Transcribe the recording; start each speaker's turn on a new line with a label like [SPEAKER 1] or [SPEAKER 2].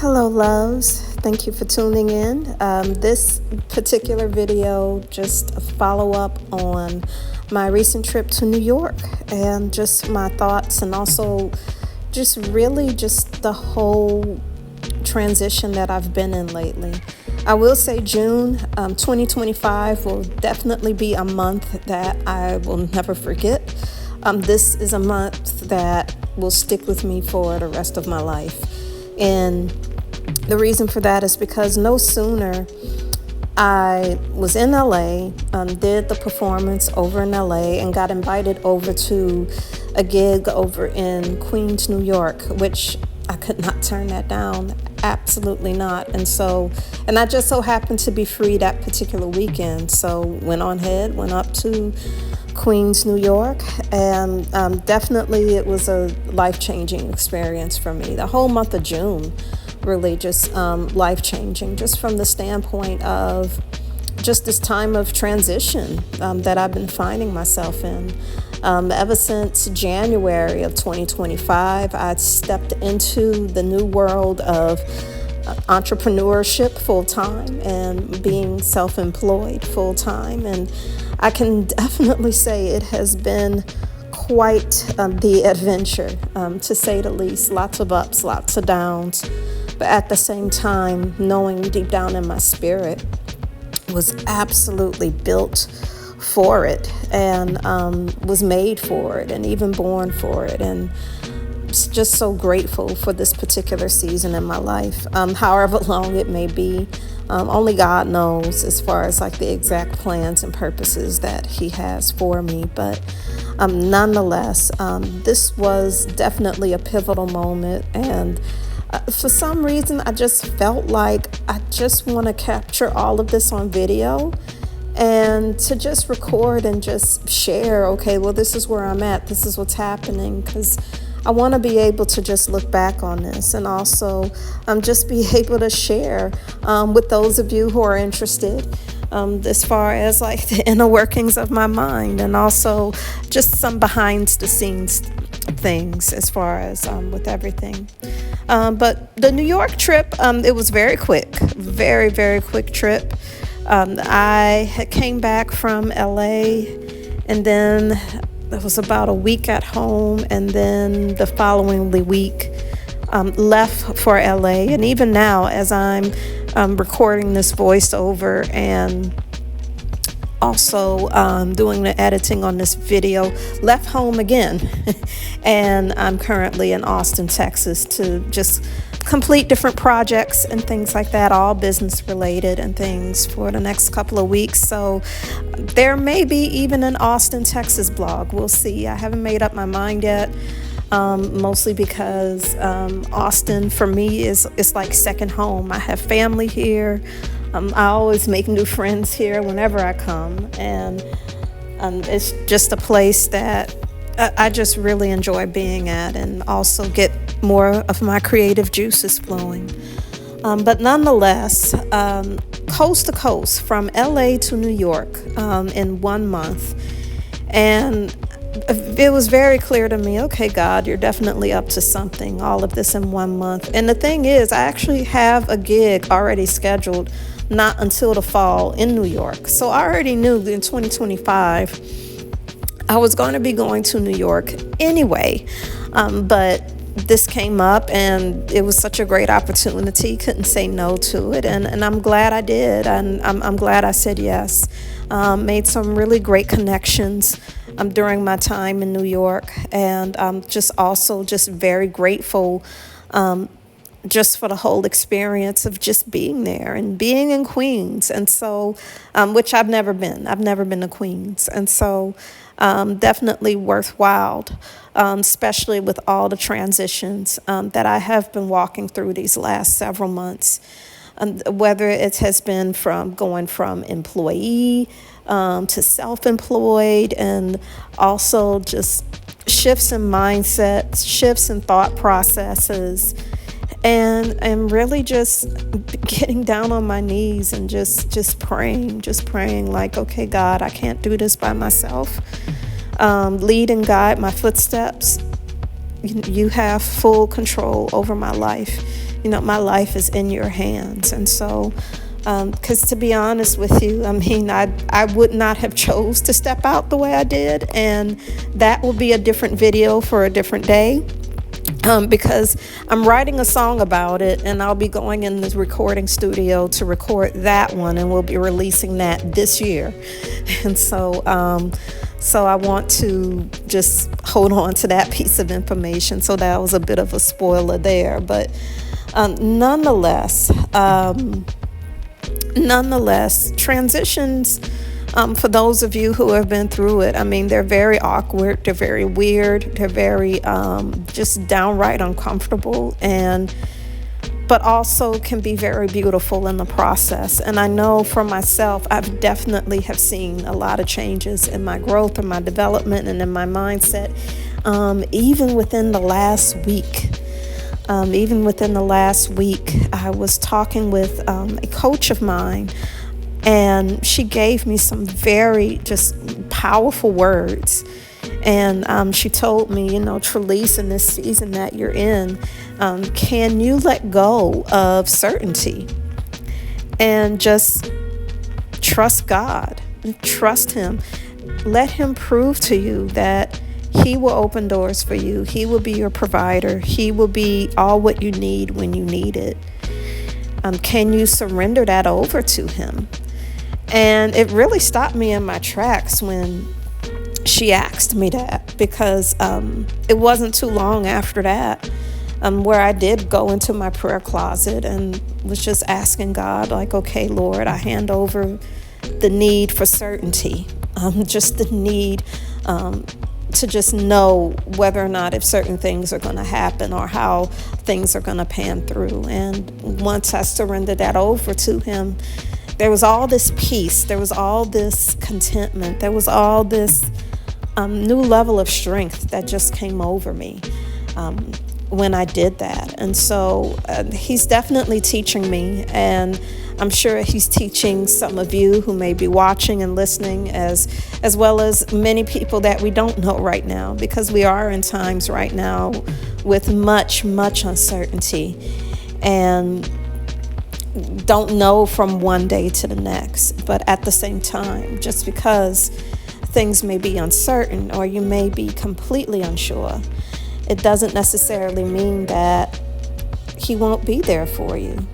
[SPEAKER 1] Hello, loves. Thank you for tuning in. This particular video, just a follow up on my recent trip to New York and just my thoughts, and also just really just the whole transition that I've been in lately. I will say June 2025 will definitely be a month that I will never forget. This is a month that will stick with me for the rest of my life. And the reason for that is because no sooner I was in LA, did the performance over in LA, and got invited over to a gig over in Queens, New York, which I could not turn that down. Absolutely not. And I just so happened to be free that particular weekend. So went up to Queens, New York, and definitely it was a life-changing experience for me. The whole month of June really just life-changing, just from the standpoint of just this time of transition that I've been finding myself in. Ever since January of 2025, I stepped into the new world of entrepreneurship full-time and being self-employed full-time. And I can definitely say it has been quite the adventure, to say the least. Lots of ups, lots of downs. But at the same time, knowing deep down in my spirit was absolutely built for it, and was made for it, and even born for it. And just so grateful for this particular season in my life, however long it may be. Only God knows as far as like the exact plans and purposes that He has for me. But nonetheless, this was definitely a pivotal moment. And for some reason, I just felt like I just want to capture all of this on video and to just record and just share, okay, well, this is where I'm at. This is what's happening, because I want to be able to just look back on this, and also just be able to share with those of you who are interested, as far as like the inner workings of my mind, and also just some behind the scenes things as far as with everything. But the New York trip, it was very quick, very, very quick trip. I had came back from LA, and then it was about a week at home, and then the following week left for LA. And even now, as I'm recording this voiceover and also doing the editing on this video, left home again. And I'm currently in Austin, Texas, to just complete different projects and things like that, all business related and things, for the next couple of weeks. So there may be even an Austin, Texas blog. We'll see. I haven't made up my mind yet. Mostly because Austin for me is like second home. I have family here. I always make new friends here whenever I come, and it's just a place that I just really enjoy being at, and also get more of my creative juices flowing. But nonetheless, coast to coast, from LA to New York in 1 month. And it was very clear to me, okay, God, you're definitely up to something, all of this in 1 month. And the thing is, I actually have a gig already scheduled, not until the fall, in New York. So I already knew in 2025 I was going to be going to New York anyway. But this came up, and it was such a great opportunity. Couldn't say no to it. And I'm glad I did. And I'm glad I said yes. Made some really great connections during my time in New York. And just also just very grateful just for the whole experience of just being there and being in Queens. And so, which I've never been. I've never been to Queens. And so definitely worthwhile, especially with all the transitions that I have been walking through these last several months. Whether it has been from going from employee to self-employed, and also just shifts in mindsets, shifts in thought processes, and really just getting down on my knees and just praying like, okay, God, I can't do this by myself. Lead and guide my footsteps. You have full control over my life. my life is in your hands. And so, because to be honest with you, I mean, I would not have chose to step out the way I did, and that will be a different video for a different day. Because I'm writing a song about it, and I'll be going in the recording studio to record that one, and we'll be releasing that this year. And so I want to just hold on to that piece of information. So that was a bit of a spoiler there, but nonetheless, transitions, for those of you who have been through it, I mean, they're very awkward, they're very weird, they're very just downright uncomfortable, but also can be very beautiful in the process. And I know for myself, I've definitely have seen a lot of changes in my growth and my development and in my mindset, even within the last week. I was talking with a coach of mine, and she gave me some very just powerful words. And she told me, Traliece, in this season that you're in, can you let go of certainty and just trust God, trust Him, let Him prove to you that He will open doors for you. He will be your provider. He will be all what you need when you need it. Can you surrender that over to Him? And it really stopped me in my tracks when she asked me that, because it wasn't too long after that where I did go into my prayer closet and was just asking God, like, okay, Lord, I hand over the need for certainty, just the need to just know whether or not if certain things are going to happen or how things are going to pan through. And once I surrendered that over to Him, there was all this peace, there was all this contentment, there was all this new level of strength that just came over me when I did that. And so He's definitely teaching me, and I'm sure He's teaching some of you who may be watching and listening, as well as many people that we don't know right now, because we are in times right now with much uncertainty, and don't know from one day to the next. But at the same time, just because things may be uncertain or you may be completely unsure, it doesn't necessarily mean that He won't be there for you.